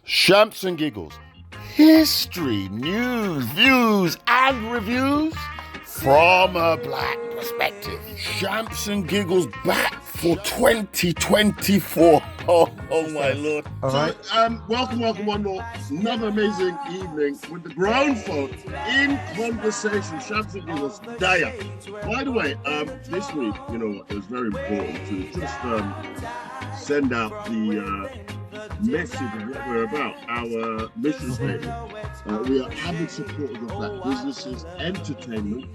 Shamps and giggles, history, news, views, and reviews from a black perspective. Shamps and giggles back for 2024. Oh my lord! All right. Welcome one more. Another amazing evening with the grown folk in conversation. Shamps and giggles, Daya. By the way, this week, it was very important to just send out the message of what we're about, our mission statement. We are avid supporters of black businesses, entertainment,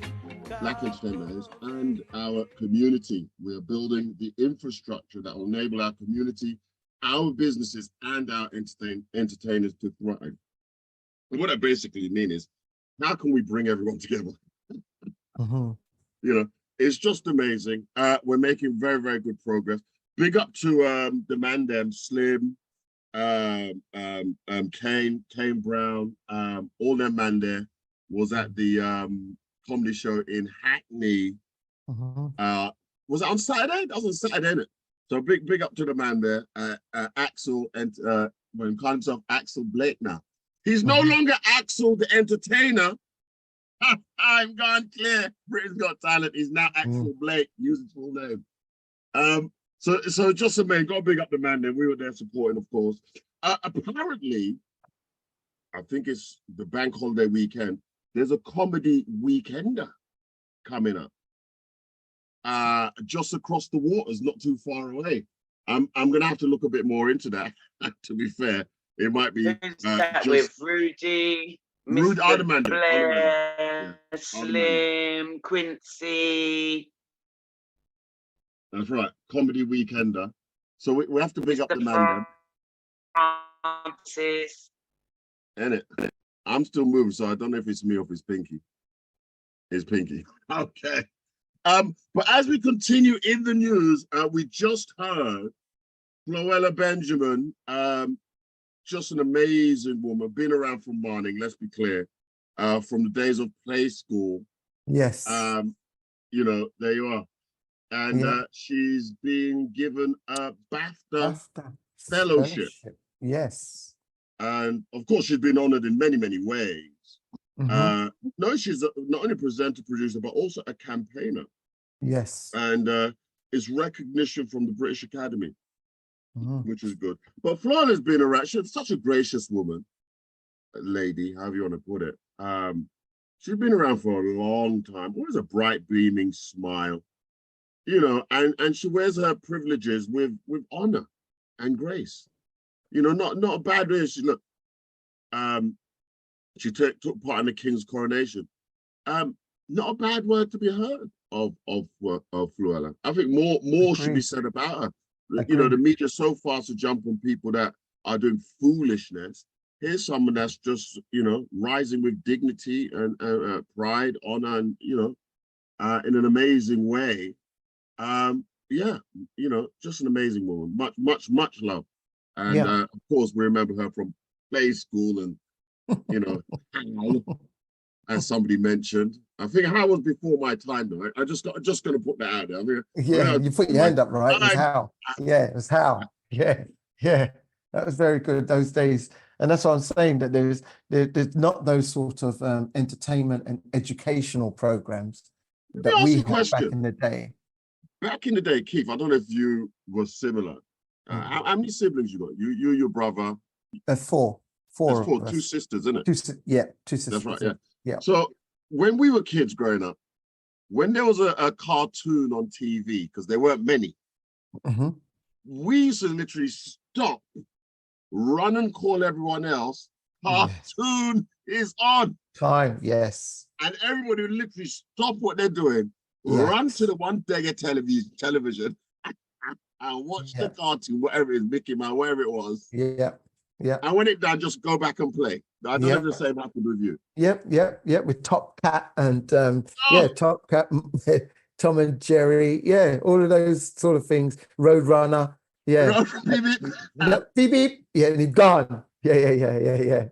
black entertainment, and our community. We are building the infrastructure that will enable our community, our businesses, and our entertainers to thrive. And what I basically mean is, how can we bring everyone together? It's just amazing. We're making very, very good progress. Big up to the man them, Slim, Kane Brown, all them man there was at the comedy show in Hackney. Was it on Saturday? That was on Saturday, isn't it? So big up to the man there, Axel, and when he calls himself Axel Blake now. He's no longer Axel the entertainer. I'm gone clear. Britain's Got Talent. He's now Axel Blake, use his full name. So just a man, gotta big up the man there. We were there supporting, of course. Apparently, I think it's the bank holiday weekend. There's a comedy weekender coming up. Just across the waters, not too far away. I'm gonna have to look a bit more into that. To be fair, it might be just with Rudy, Mr. Blair, Slim, Quincy. That's right, comedy weekender. So we have to big up the man then. Francis. Ain't it? I'm still moving, so I don't know if it's me or if it's Pinky. It's Pinky. Okay. But as we continue in the news, we just heard Floella Benjamin, just an amazing woman, been around from Marning, let's be clear, from the days of Play School. Yes. There you are. And she's being given a BAFTA Fellowship. Yes. And of course, she's been honored in many, many ways. No, she's not only a presenter, producer, but also a campaigner. Yes. And it's recognition from the British Academy, which is good. But Floella's been around. She's such a gracious woman, lady, however you want to put it. She's been around for a long time. Always a bright, beaming smile. And she wears her privileges with honor and grace. Not a bad way. She took part in the King's coronation. Not a bad word to be heard of Floella. I think more should be said about her. The media so fast to jump on people that are doing foolishness. Here's someone that's just rising with dignity and pride, honor, and in an amazing way. Just an amazing woman. Much love. And of course, we remember her from Play School and, Hal, as somebody mentioned. I think Hal was before my time, though. I just going to put that out there. I mean, you put your hand up, right? It was Hal. Yeah, it was Hal. Yeah. That was very good those days. And that's what I'm saying, that there's not those sort of entertainment and educational programs that we had back in the day. Back in the day, Keith, I don't know if you were similar. How many siblings you got? You, your brother. Four. Four. Two sisters, isn't it? Two sisters. That's right. Yeah. So when we were kids growing up, when there was a cartoon on TV, because there weren't many, we used to literally stop, run and call everyone else. Cartoon is on. Time, yes. And everybody would literally stop what they're doing. Run to the one day television and watch the cartoon, whatever it is, Mickey Mouse, wherever it was. Yeah. And when it's done, just go back and play. I don't know if the same happened with you. Yep. With Top Cat and Top Cat, Tom and Jerry. Yeah, all of those sort of things. Roadrunner. Yeah. Beep beep. Yeah, and he's gone. Yeah.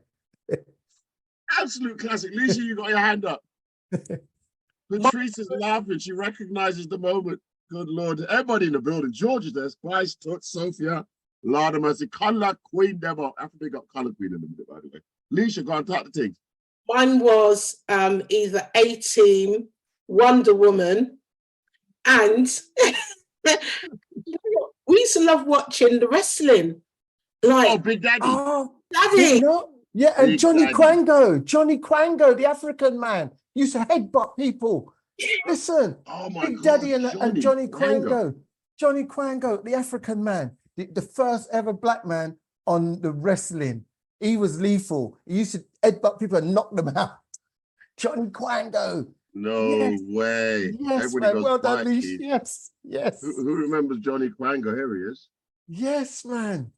Absolute classic. Lisa, you got your hand up. Patrice is laughing. She recognizes the moment. Good Lord. Everybody in the building. George is there. Spice, Toots, Sophia. Lord of mercy. Colour Queen demo. After they got Colour Queen in the minute, by the way. Leisha, go on, talk the things. One was either A-Team, Wonder Woman, and we used to love watching the wrestling. Like, Big Daddy. Oh, Daddy. You know? Yeah, and Big Johnny Daddy. Quango, the African man, used to headbutt people. Listen, Oh my Big God, Daddy and Johnny Quango. Johnny Quango, the African man, the first ever black man on the wrestling. He was lethal. He used to headbutt people and knock them out. Johnny Quango. No way. Yes, Everybody man. goes, Well done, Mikey. Leash. Yes, yes. Who remembers Johnny Quango? Here he is. Yes, man.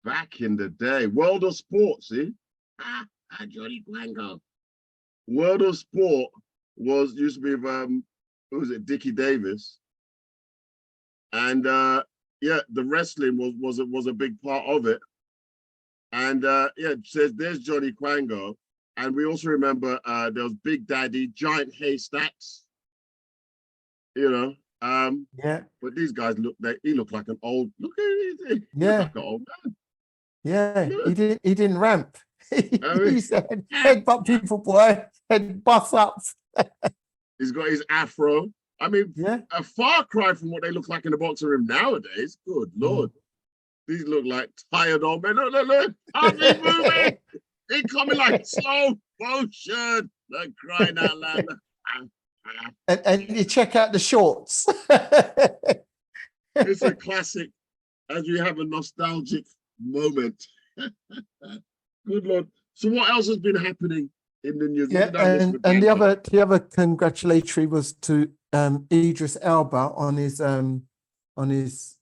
Back in the day. World of Sport, see? Johnny Quango. World of Sport used to be with, who was it, Dickie Davis. And yeah, the wrestling was a big part of it. And yeah, it says there's Johnny Quango. And we also remember there was Big Daddy, Giant Haystacks, you know. Yeah. But these guys he looked like an old, look at him, Yeah. like an old man. Yeah, he didn't ramp. mean, He said, headbutt people, boy, head bust up. He's got his afro. I mean, Yeah. a far cry from what they look like in the boxing room nowadays. Good Lord. These look like tired old men. Look. How's he moving? He coming like slow motion. Like crying out loud. And you check out the shorts. It's a classic as we have a nostalgic moment. Good Lord. So what else has been happening in the news? Yeah, and the other congratulatory was to Idris Elba on his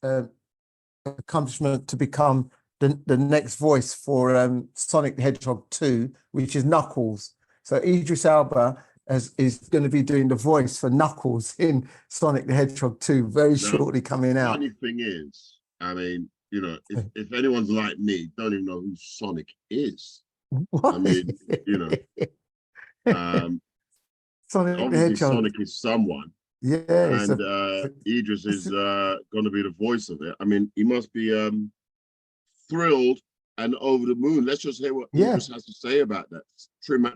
accomplishment to become the next voice for Sonic the Hedgehog 2, which is Knuckles. So Idris Elba is going to be doing the voice for Knuckles in Sonic the Hedgehog 2 very shortly coming out. The funny thing is, I mean, you know, if anyone's like me, don't even know who Sonic is. What? I mean, you know, Sonic the obviously Hedgehog. Sonic is someone. Yeah, And Idris is going to be the voice of it. I mean, he must be thrilled and over the moon. Let's just hear what Idris has to say about that. Trim on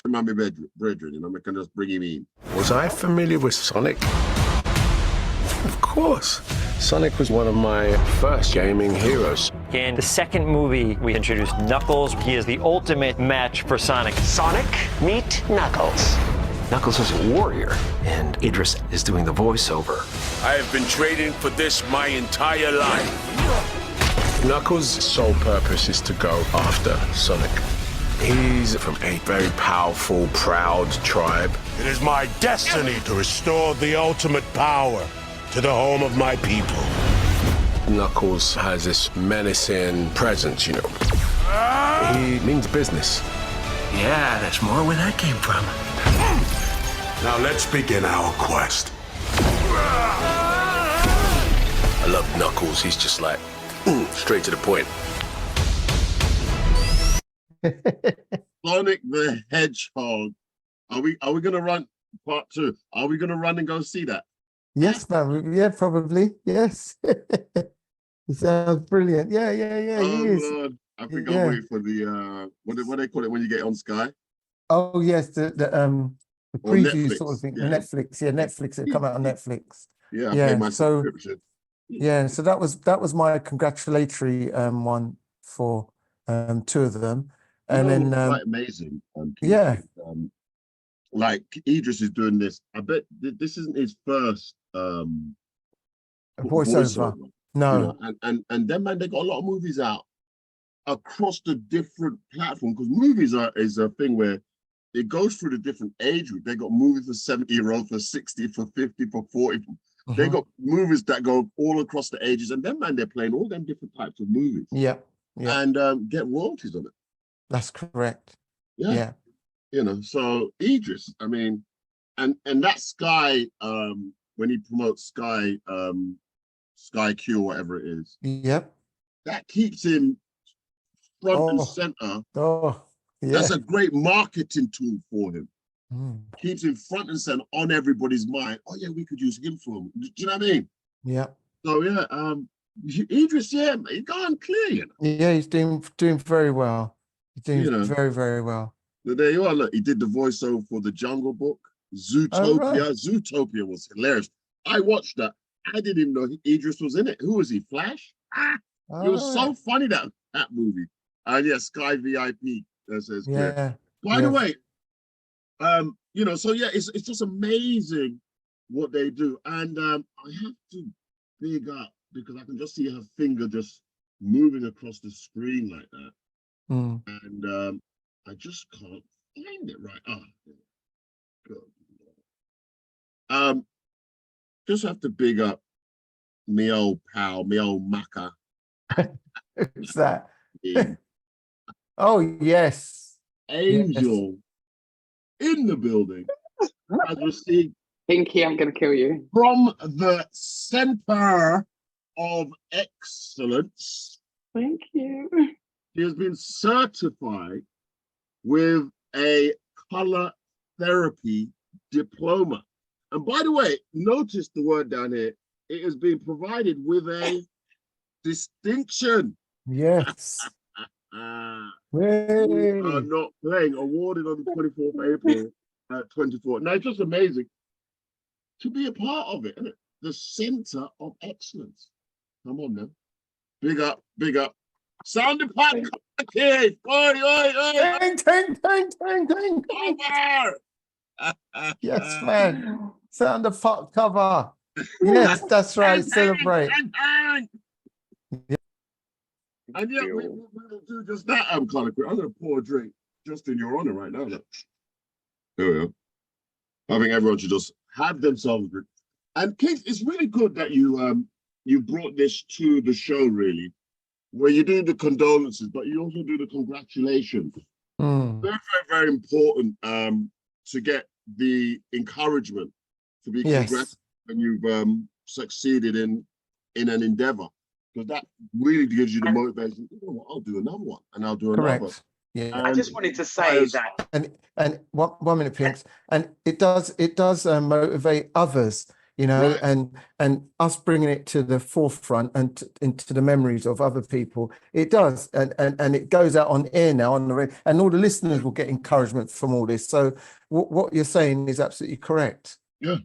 my brethren, and I can just bring him in. Was I familiar with Sonic? Of course. Sonic was one of my first gaming heroes. In the second movie, we introduced Knuckles. He is the ultimate match for Sonic. Sonic, meet Knuckles. Knuckles is a warrior, and Idris is doing the voiceover. I have been training for this my entire life. Knuckles' sole purpose is to go after Sonic. He's from a very powerful, proud tribe. It is my destiny to restore the ultimate power to the home of my people. Knuckles has this menacing presence, you know. He means business. Yeah, that's more where that came from. Now let's begin our quest. I love Knuckles. He's just like, straight to the point. Sonic the Hedgehog. Are we gonna run part 2? Are we gonna run and go see that? Yes, man. Yeah, probably. Yes. He sounds brilliant. Yeah. Oh, He is. Lord. I think I'll wait for the what do they call it when you get on Sky? Oh yes, the preview Netflix, sort of thing. yeah. Netflix. It come out on Netflix. Yeah, I Yeah, pay my so- subscription. Yeah, so that was my congratulatory one for 2 of them, and You know, then quite amazing. yeah. Like Idris is doing this. I bet this isn't his first voiceover. No, You know, and then man, they got a lot of movies out across the different platforms, because movies is a thing where it goes through the different age group. They got movies for 70-year-olds, for 60, for 50, for 40. They got movies that go all across the ages, and then man, they're playing all them different types of movies. Yeah. And get royalties on it. That's correct. Yeah. Yeah. You know, so Idris, I mean, and that Sky, when he promotes Sky, Sky Q or whatever it is, Yep. that keeps him front and center. Oh, yeah. That's a great marketing tool for him. Mm. Keeps him front and center on everybody's mind. Oh yeah, we could use him for him. Do you know what I mean? Yeah. So yeah, Idris, yeah, he's gone clear, you know. Yeah, he's doing very well. He's doing very, very well. There you are. Look, he did the voiceover for the Jungle Book, Zootopia. Oh, right. Zootopia was hilarious. I watched that. I didn't even know Idris was in it. Who was he? Flash? It was so funny, that movie. And yeah, Sky VIP. That's clear. Yeah. By the way, you know, so yeah, it's just amazing what they do. And I have to big up, because I can just see her finger just moving across the screen like that. And I just can't find it right. Good. Just have to big up me old pal, me old mucker. Who's that? Oh, yes. Angel in the building has received Pinky, I'm going to kill you. from the Center of Excellence. Thank you. She has been certified with a color therapy diploma. And by the way, notice the word down here. It has been provided with a distinction. Yes. We are not playing. Awarded on the 24th April 24. Now, it's just amazing to be a part of it, isn't it? The Center of Excellence. Come on, now. Big up, big up. Sound the pot, kids. Oi, oi, oi. Ding, ding, ding, ding, ding. Yes, man. Sound the pot cover. Yes, that's right. Celebrate. And yet we will do just that. I'm kind of quick. I'm going to pour a drink just in your honor right now. Look. There we go. I think everyone should just have themselves a drink. And Kate, it's really good that you brought this to the show, really, where you do the condolences, but you also do the congratulations. Very, very, very important to get the encouragement to be congratulated when you've succeeded in an endeavor. Because that really gives you the motivation. You know what, I'll do another one, and I'll do another. Yeah. I just wanted to say that. And 1 minute, Pinks. And it does motivate others, you know, and us bringing it to the forefront and into the memories of other people. It does, and it goes out on air now on the radio, and all the listeners will get encouragement from all this. So what you're saying is absolutely correct. Yeah,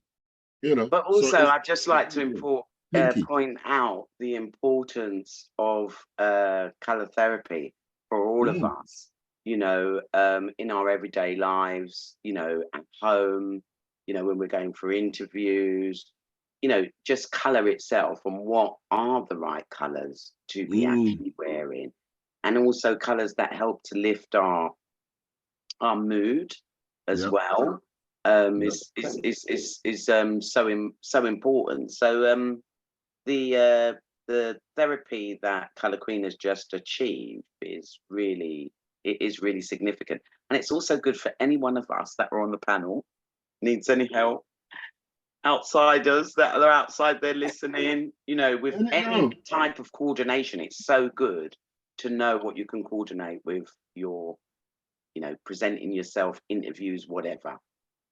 you know. But also, I'd just like to point out the importance of color therapy for all of us, you know, in our everyday lives, you know, at home, you know, when we're going for interviews, you know, just color itself and what are the right colors to be actually wearing, and also colors that help to lift our mood as well. Is so important. So the therapy that Colour Queen has just achieved is really significant, and it's also good for any one of us that are on the panel needs any help. Outsiders that are outside there listening, you know, with any type of coordination, it's so good to know what you can coordinate with your, you know, presenting yourself, interviews, whatever.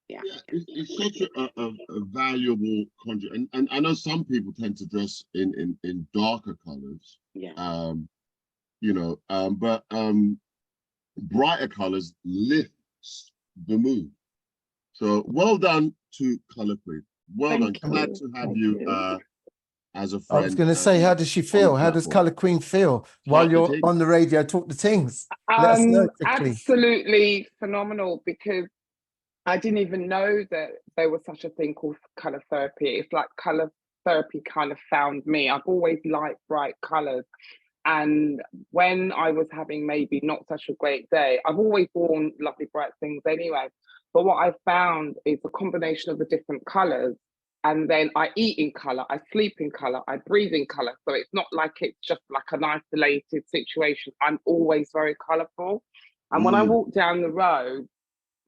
Yeah, it's such a valuable conjure, and I know some people tend to dress in darker colors. Yeah. You know, but brighter colors lifts the mood. So well done to Colour Queen. Well done. Glad to have you as a friend. I was going to say, how does she feel? How does Colour Queen feel while you're on the radio? Talk to things. Let us know quickly. Absolutely phenomenal, because I didn't even know that there was such a thing called colour therapy. It's like colour therapy kind of found me. I've always liked bright colours. And when I was having maybe not such a great day, I've always worn lovely bright things anyway. But what I found is a combination of the different colours. And then I eat in colour, I sleep in colour, I breathe in colour. So it's not like it's just like an isolated situation. I'm always very colourful. And when I walk down the road,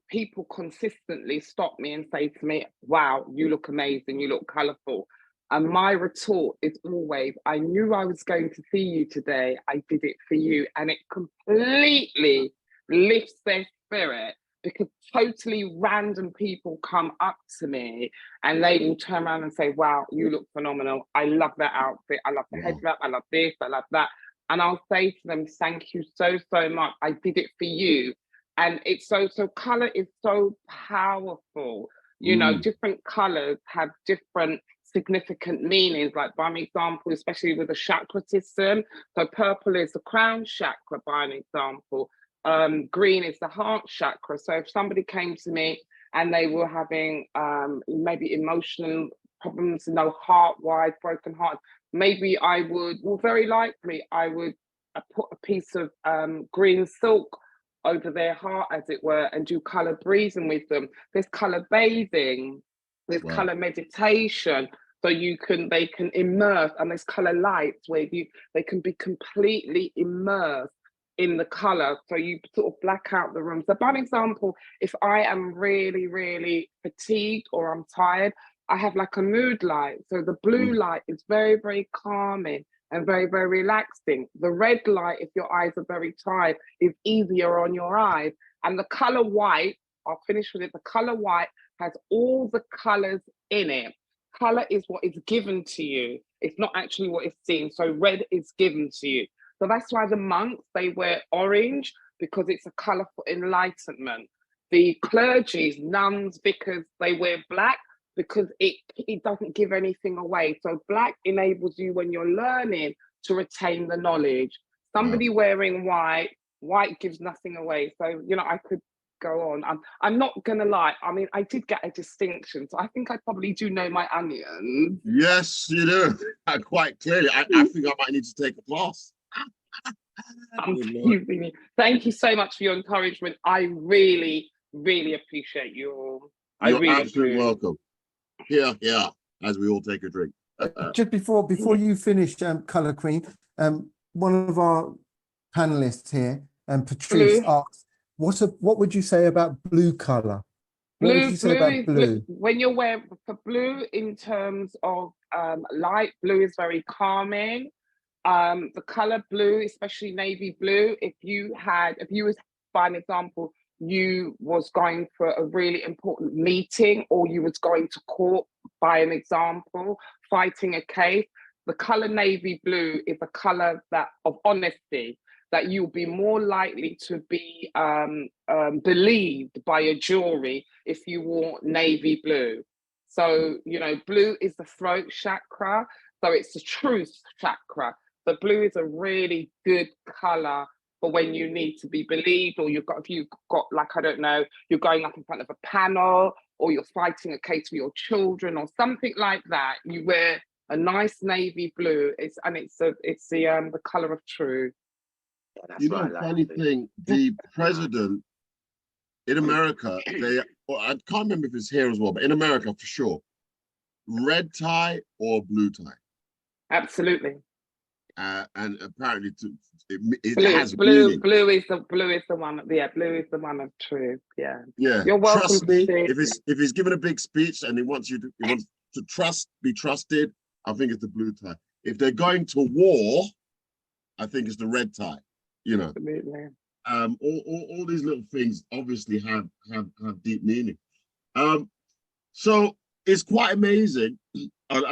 people consistently stop me and say to me, wow, you look amazing, you look colourful. And my retort is always, I knew I was going to see you today, I did it for you. And it completely lifts their spirit because totally random people come up to me and they will turn around and say, wow, you look phenomenal. I love that outfit. I love the head wrap. I love this. I love that. And I'll say to them, thank you so, so much. I did it for you. And it's so color is so powerful. You know, different colors have different significant meanings, like by an example, especially with the chakra system. So purple is the crown chakra, by an example. Green is the heart chakra. So if somebody came to me and they were having maybe emotional problems, heart-wise, broken heart, maybe I would, well, very likely, I would put a piece of green silk over their heart, as it were, and do color breathing with them. There's color bathing, there's color meditation. So they can immerse, and there's color lights where they can be completely immersed in the color. So you sort of black out the room. So by an example, if I am really, really fatigued or I'm tired, I have like a mood light. So the blue light is very, very calming and very, very relaxing. The red light, if your eyes are very tired, is easier on your eyes. And the color white, I'll finish with it. The color white has all the colors in it. Color is what is given to you. It's not actually what is seen. So red is given to you. So that's why the monks, they wear orange, because it's a color for enlightenment. The clergies, nuns, vicars, they wear black because it doesn't give anything away. So black enables you, when you're learning, to retain the knowledge. Somebody wearing white gives nothing away. So, you know, I could go on. I'm not gonna lie. I mean, I did get a distinction, so I think I probably do know my onions. Yes, you do. Quite clearly. I think I might need to take a class. Thank you so much for your encouragement. I really, really appreciate you all. You're absolutely welcome. Here, as we all take a drink. Just before you finish, Colour Queen, one of our panelists here, Patrice, asks, what would you say about blue colour? What would you say about blue? When you're wearing for blue, in terms of light blue, is very calming. The color blue, especially navy blue, if you was, by an example, you was going for a really important meeting, or you was going to court, by an example, fighting a case, the color navy blue is a color of honesty, that you'll be more likely to be believed by a jury if you wore navy blue. So, you know, blue is the throat chakra, so it's the truth chakra. But blue is a really good color for when you need to be believed, or if you've got like, I don't know, you're going up in front of a panel, or you're fighting a case for your children or something like that. You wear a nice navy blue. It's the color of truth. Yeah, you know, funny thing, the president in America, I can't remember if it's here as well, but in America for sure, red tie or blue tie. Absolutely. And apparently it blue, has blue. meaning. Blue is the one. Yeah, blue is the one of truth. Yeah. Yeah. You're welcome. Trust me. If he's given a big speech and he wants to be trusted, I think it's the blue tie. If they're going to war, I think it's the red tie. You know. Absolutely. All these little things obviously have deep meaning. So it's quite amazing. I'll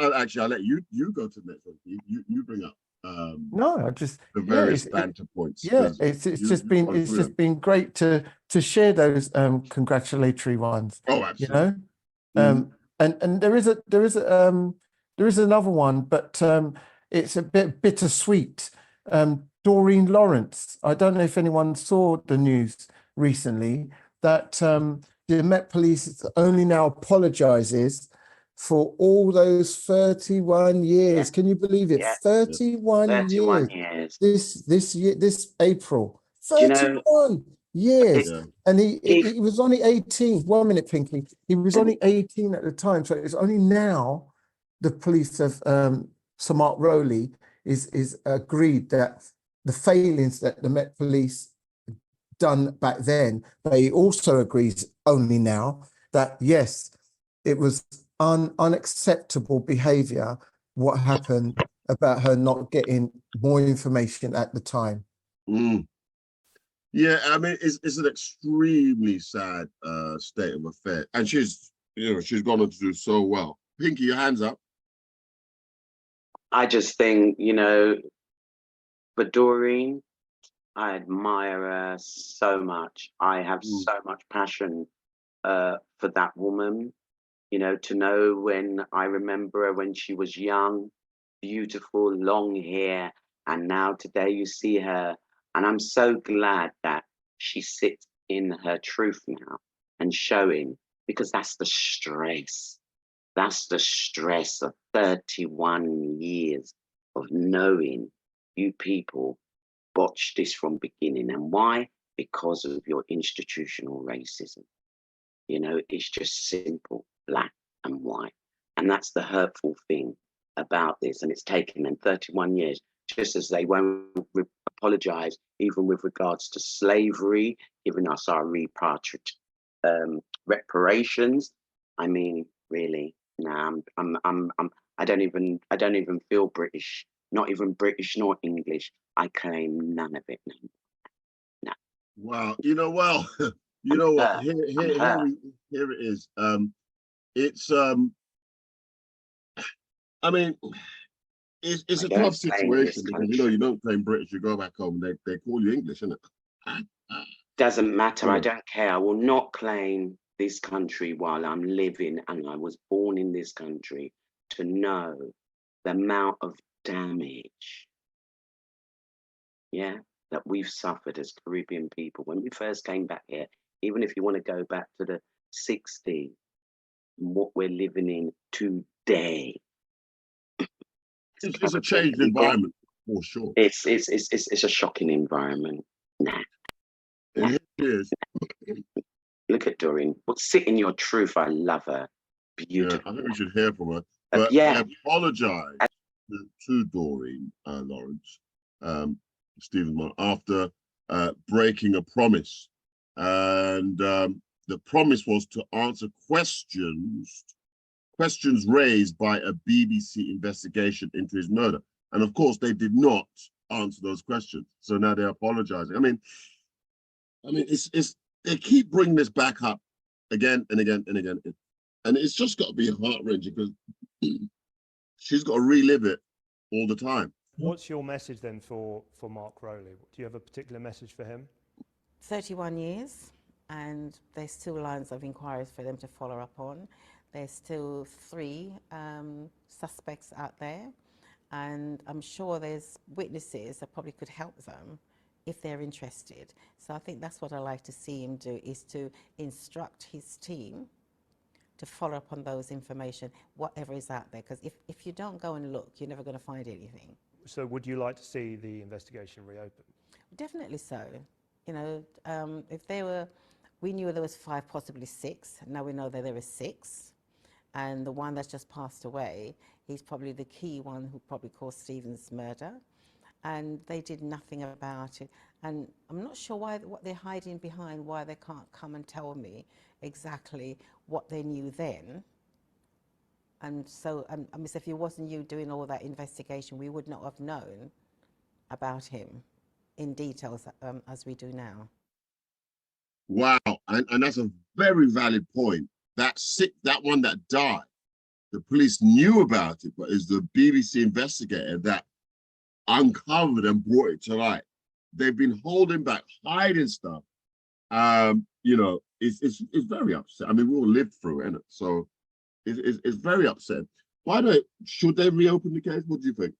let you go to the next one. You bring up no, I just the various banter points. Yeah, it's just been great to share those congratulatory ones. Oh, absolutely. You know, and there is another one, but it's a bit bittersweet. Doreen Lawrence. I don't know if anyone saw the news recently that the Met Police only now apologizes for all those 31 years. Can you believe it? Yeah. 31 years. This April. 31 years. Yeah. And he was only 18. 1 minute, Pinky. He was only 18 at the time. So it's only now the police have Sir Mark Rowley is agreed that the failings that the Met Police done back then, but he also agrees only now that yes, it was unacceptable behavior what happened about her not getting more information at the time. Yeah, I mean, it's an extremely sad state of affairs, and she's gone on to do so well. Pinky, your hands up. I just think, for Doreen, I admire her so much. I have so much passion for that woman. To know when I remember her when she was young, beautiful, long hair, and now today you see her, and I'm so glad that she sits in her truth now and showing, because that's the stress. That's the stress of 31 years of knowing you people botched this from beginning. And why? Because of your institutional racism. It's just simple, black and white. And that's the hurtful thing about this. And it's taken them 31 years, just as they won't apologize, even with regards to slavery, giving us our reparations. I mean, really, I don't even feel British, not even British nor English. I claim none of it. No. Wow. Well, you know what? Here it is. It's I mean, it's a tough situation because you don't claim British, you go back home, they call you English, isn't it? Doesn't matter. I don't care. I will not claim this country while I'm living, and I was born in this country to know the amount of damage, that we've suffered as Caribbean people when we first came back here. Even if you want to go back to the 60s, what we're living in today. It's a changed environment for sure. It's a shocking environment. Nah. It is. Look at Doreen. But sit in your truth. I love her. Beautiful. Yeah, I think we should hear from her. But I apologize to Doreen Lawrence, Stephen's mom, after breaking a promise. And the promise was to answer questions raised by a BBC investigation into his murder. And of course, they did not answer those questions. So now they're apologizing. I mean, it's they keep bringing this back up again and again and again. And it's just got to be heart-wrenching because she's got to relive it all the time. What's your message then for Mark Rowley? Do you have a particular message for him? 31 years, and there's still lines of inquiries for them to follow up on. There's still 3 suspects out there, and I'm sure there's witnesses that probably could help them if they're interested. So I think that's what I like to see him do, is to instruct his team to follow up on those information, whatever is out there. Because if you don't go and look, you're never going to find anything. So would you like to see the investigation reopened? Definitely so. If we knew there was 5, possibly 6. Now we know that there is 6. And the one that's just passed away, he's probably the key one who probably caused Stephen's murder. And they did nothing about it. And I'm not sure what they're hiding behind, why they can't come and tell me exactly what they knew then. And so, I mean, if it wasn't you doing all that investigation, we would not have known about him in details as we do now. Wow, and that's a very valid point. That one that died, the police knew about it, but it's the BBC investigator that uncovered and brought it to light. They've been holding back, hiding stuff. It's very upset. I mean, we all lived through it, so it's very upset. Should they reopen the case? What do you think?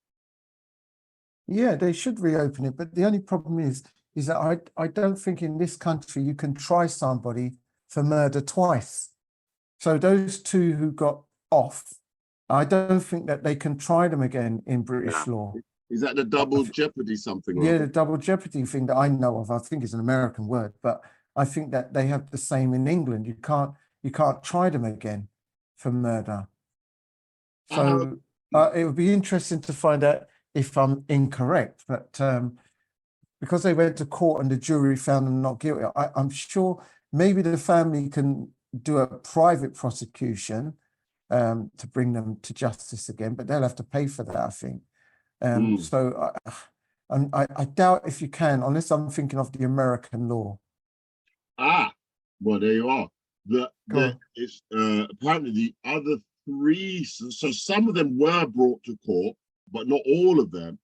Yeah, they should reopen it, but the only problem is that I don't think in this country you can try somebody for murder twice. So those 2 who got off, I don't think that they can try them again in British law. Is that the double jeopardy something? Yeah, the double jeopardy thing that I know of. I think it's an American word, but I think that they have the same in England. You can't try them again for murder. So it would be interesting to find out if I'm incorrect, but because they went to court and the jury found them not guilty, I'm sure maybe the family can do a private prosecution to bring them to justice again, but they'll have to pay for that, I think. So I doubt if you can, unless I'm thinking of the American law. Ah, well, there you are. It's apparently the other three, so some of them were brought to court, but not all of them.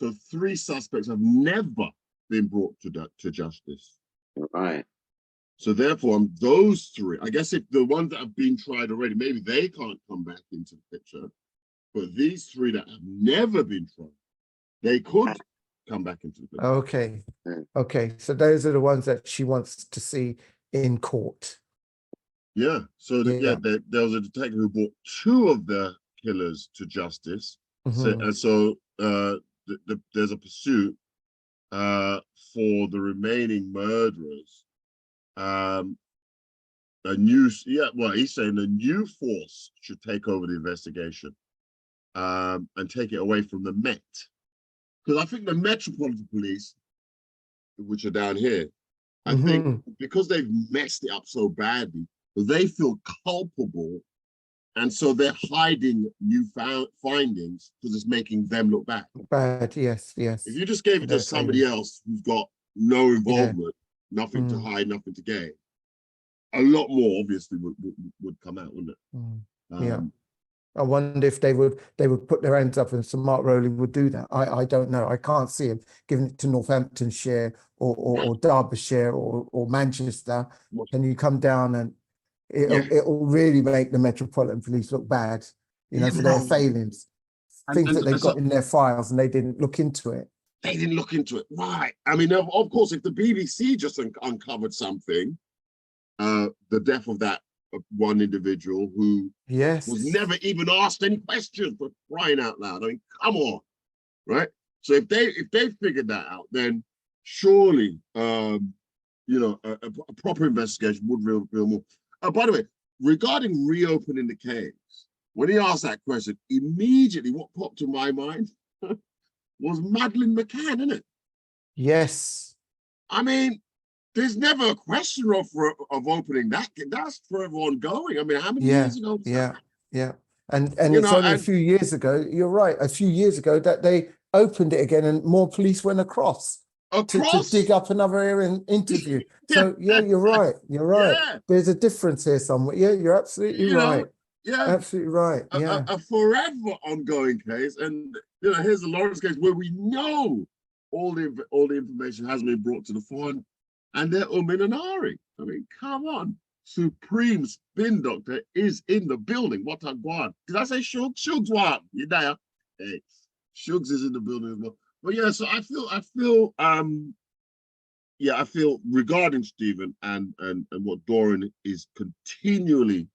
So 3 suspects have never been brought to justice. Right. So therefore, those 3, I guess if the ones that have been tried already, maybe they can't come back into the picture. But these 3 that have never been tried, they could come back into the picture. Okay. Okay. So those are the ones that she wants to see in court. Yeah. So there was a detective who brought 2 of the killers to justice. So there's a pursuit for the remaining murderers. He's saying a new force should take over the investigation and take it away from the Met. Because I think the Metropolitan Police, which are down here, I think because they've messed it up so badly, they feel culpable. And so they're hiding new findings because it's making them look bad. Bad, yes. If you just gave it to somebody else who's got no involvement, nothing to hide, nothing to gain, a lot more obviously would come out, wouldn't it? I wonder if they would put their hands up and so Mark Rowley would do that. I don't know. I can't see him giving it to Northamptonshire or Derbyshire or Manchester. Can you come down and it'll really make the Metropolitan Police look bad, for their failings, things that they've got in their files and they didn't look into it. They didn't look into it, right? I mean, of course, if the BBC just uncovered something, the death of that one individual who was never even asked any questions, for crying out loud. I mean, come on, right? So if they figured that out, then surely, a proper investigation would reveal more. By the way, regarding reopening the caves, when he asked that question, immediately what popped to my mind was Madeleine McCann, isn't it? Yes. I mean, there's never a question of opening that. That's forever ongoing. I mean, how many years ago was that? Yeah. And it's only a few years ago, you're right, a few years ago that they opened it again and more police went across. To dig up another area and interview. So you're right. Yeah. There's a difference here somewhere. Yeah, you're absolutely right. Absolutely right. A forever ongoing case, and here's the Lawrence case where we know all the information has been brought to the fore, and they're uminanari. I mean, come on. Supreme Spin Doctor is in the building. What a guan. Did I say Shugs? Shugs what? You there? Hey, Shugs is in the building as well. But yeah, so I feel regarding Stephen and what Doreen is continually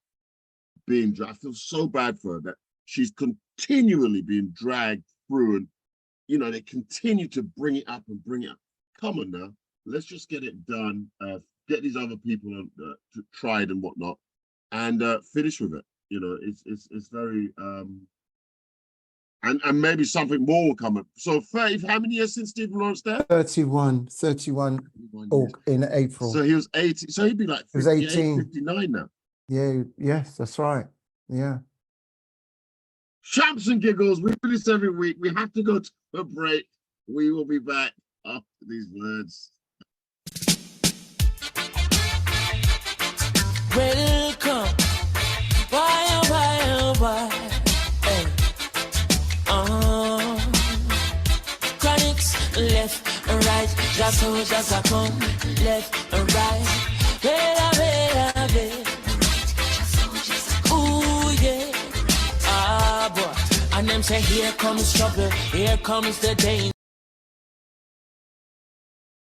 being dragged. I feel so bad for her that she's continually being dragged through, and they continue to bring it up and bring it up. Come on now, let's just get it done. Get these other people tried and whatnot, and finish with it. It's very And maybe something more will come up. So how many years since Stephen Lawrence there? 31 in April. So he was 80. So he'd be like 58, 59 now. Yeah, yes, that's right. Yeah. Champs and giggles, we do this every week. We have to go to a break. We will be back after these words. Welcome. Why? Chronics left and right, just soldiers are come left and right. Wait. Ooh yeah, boy. And them say here comes trouble, here comes the danger.